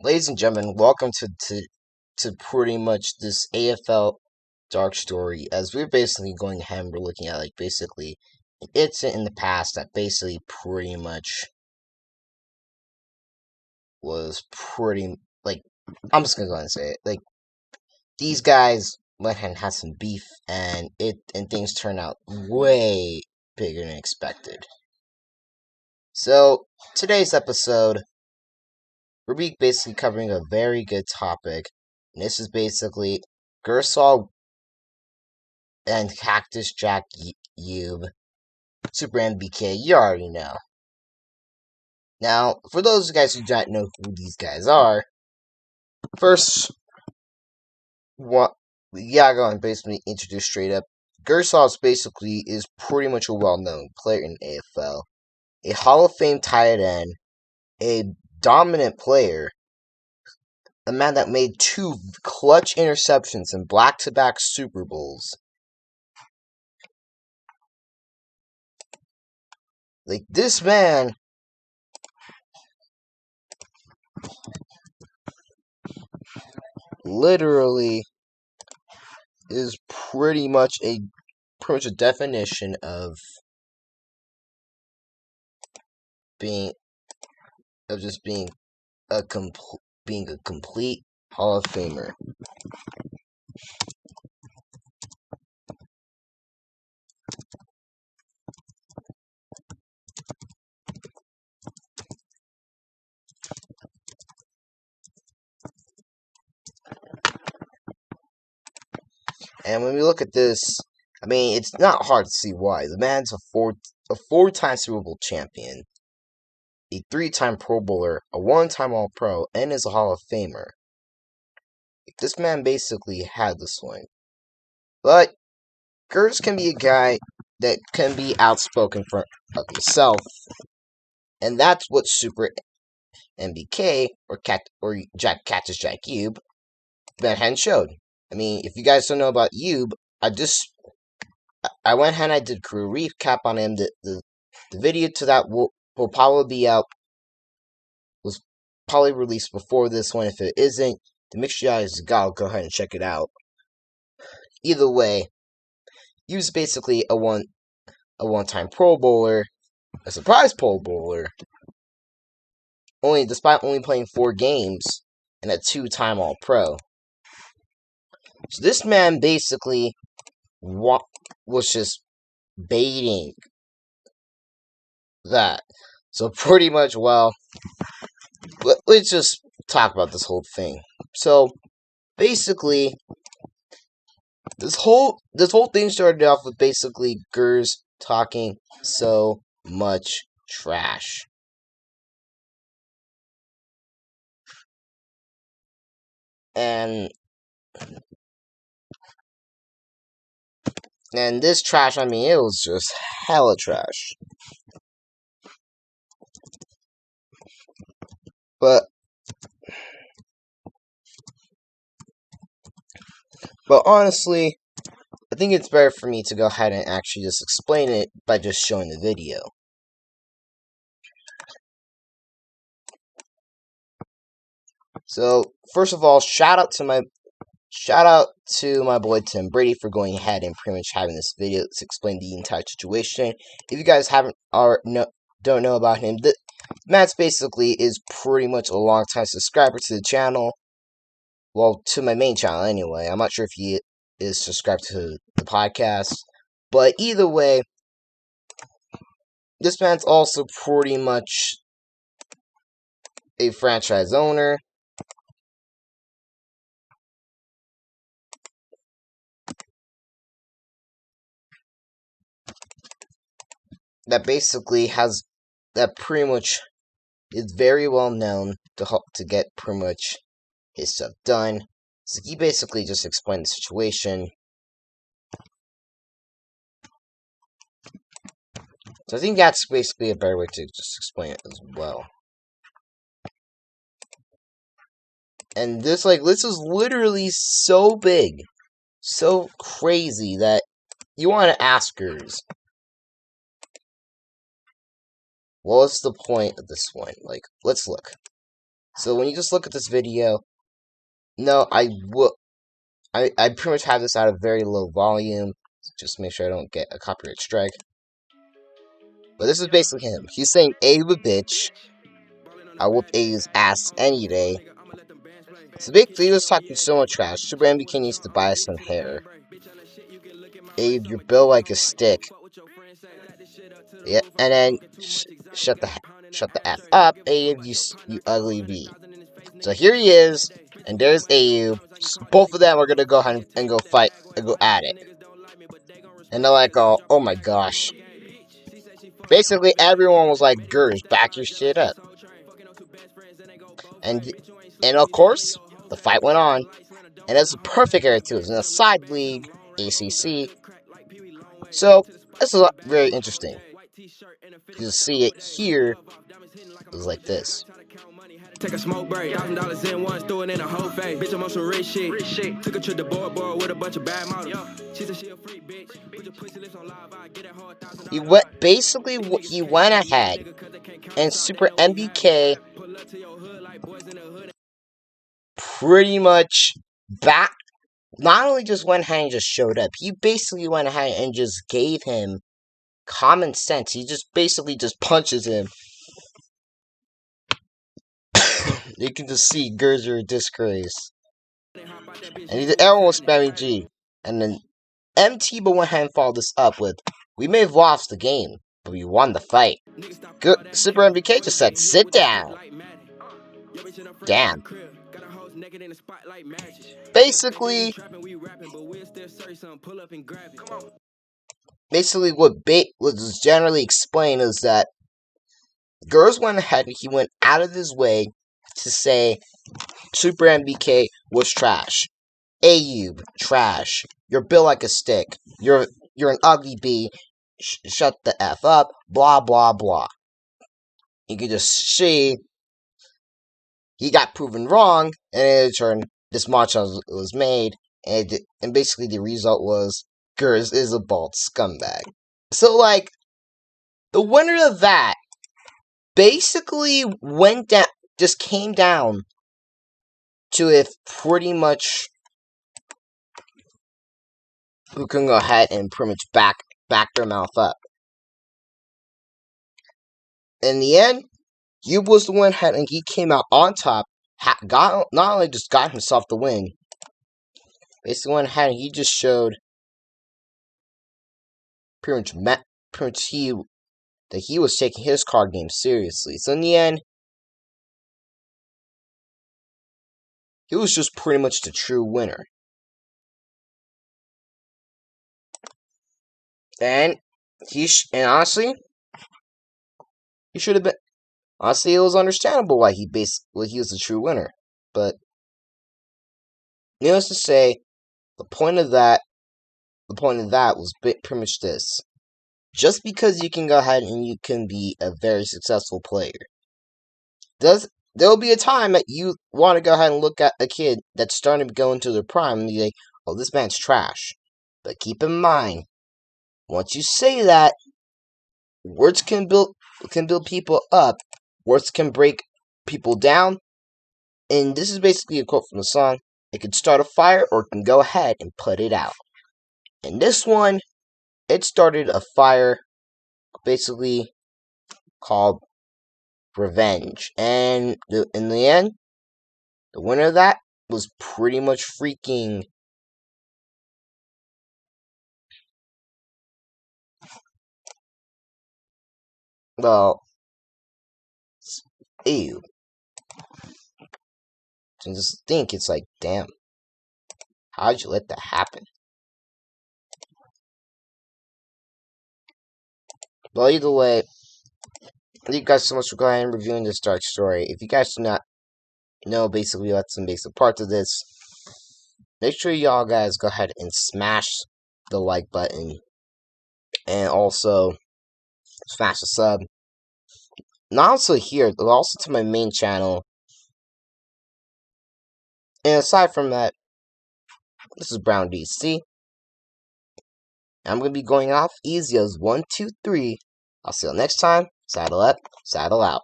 Ladies and gentlemen, welcome to pretty much this AFL Dark Story, as we're basically going ahead and we're looking at basically an incident in the past that basically pretty much was pretty I'm just gonna go ahead and say it. These guys went ahead and had some beef, and things turned out way bigger than expected. So today's episode, we're basically covering a very good topic, and this is basically Girs and cactusjackyuub, SuperNBK. You already know. Now, for those guys who don't know who these guys are, first, what we gotta go and basically introduce straight up. Girs basically is pretty much a well-known player in AFL, a Hall of Fame tight end, a dominant player, a man that made 2 clutch interceptions in back-to-back Super Bowls. This man literally is pretty much a definition of being a complete Hall of Famer. And when we look at this, it's not hard to see why. The man's a four-time Super Bowl champion, a 3-time Pro Bowler, a 1-time All-Pro, and is a Hall of Famer. This man basically had this one. But Girs can be a guy that can be outspoken for himself, and that's what SuperNBK or cactusjackyuub went ahead and showed. If you guys don't know about Yube, I went ahead and I did a career recap on him. The video to that will probably be out. Was probably released before this one. If it isn't, then make sure you guys go ahead and check it out. Either way, he was basically a one-time Pro Bowler, a surprise Pro Bowler, despite only playing 4 games, and a 2-time All-Pro. So this man basically was just baiting that. So pretty much, let's just talk about this whole thing. So basically, this whole thing started off with basically Girs talking so much trash. And this trash, it was just hella trash. But honestly, I think it's better for me to go ahead and actually just explain it by just showing the video. So, first of all, shout out to my boy Tim Brady for going ahead and pretty much having this video to explain the entire situation. If you guys don't know about him, Matt basically is pretty much a long-time subscriber to the channel. Well, to my main channel anyway. I'm not sure if he is subscribed to the podcast. But either way, this man's also pretty much a franchise owner. That basically pretty much is very well known to get pretty much his stuff done. So he basically just explained the situation. So I think that's basically a better way to just explain it as well. And this is literally so big, so crazy that you want to ask Girs, what's the point of this one? Let's look. So when you just look at this video, no, I pretty much have this at a very low volume. Just make sure I don't get a copyright strike. But this is basically him. He's saying AFL a bitch. I whoop AFL's ass any day. So basically, he was talking so much trash. SuperNBK needs to buy some hair. AFL, you're built like a stick. Yeah, and then shut the f up, AFL, you ugly V. So here he is, and there's AFL. Both of them are gonna go ahead and go fight and go at it. And they're like, oh my gosh. Basically, everyone was like, Girs, back your shit up. And of course, the fight went on. And it's a perfect area too. It's in a side league, ACC. So, this is very interesting. You see it here. It was like this. Take a smoke break, $1,000 in once, threw it in a whole face. Bitch, I'm on some rich shit. Took a trip to board with a bunch of bad models. She said she a freak bitch. Put your pussy lips on live, I get it hard. He went ahead and SuperNBK pretty much not only just went ahead and just showed up, he basically went ahead and just gave him common sense. He just basically just punches him. You can just see Girs are a disgrace. And everyone was spamming G. And then MT but went ahead and followed this up with, we may have lost the game, but we won the fight. SuperNBK just said, sit down. Damn. Basically what was generally explained is that Girs went ahead and he went out of his way to say SuperNBK was trash. AFL, trash. You're built like a stick. You're an ugly B. Shut the F up. Blah, blah, blah. You can just see he got proven wrong, and in turn, this match was made, and basically the result was Girs is a bald scumbag. So, like, the winner of that basically just came down to if pretty much who can go ahead and pretty much back their mouth up. In the end, Giub was the one ahead, and he came out on top. Not only just got himself the win, basically went ahead and he just showed pretty much that he was taking his card game seriously. So in the end, he was just pretty much the true winner. And honestly, he should have been. Honestly, it was understandable why he was the true winner. But needless to say, the point of that was pretty much this: just because you can go ahead and you can be a very successful player, there'll be a time that you want to go ahead and look at a kid that's starting to go into their prime and be like, "Oh, this man's trash." But keep in mind, once you say that, words can build people up. Words can break people down. And this is basically a quote from the song. It can start a fire or it can go ahead and put it out. And this one, it started a fire basically called Revenge. And in the end, the winner of that was pretty much freaking ew. So just think, it's like, damn, how'd you let that happen? Well, either way, thank you guys so much for going and reviewing this Dark Story. If you guys do not know basically what's some basic parts of this, make sure y'all guys go ahead and smash the like button. And also, smash the sub. Not also here, but also to my main channel. And aside from that, this is Brown DC. I'm going to be going off easy as 1, 2, 3. I'll see you next time. Saddle up, saddle out.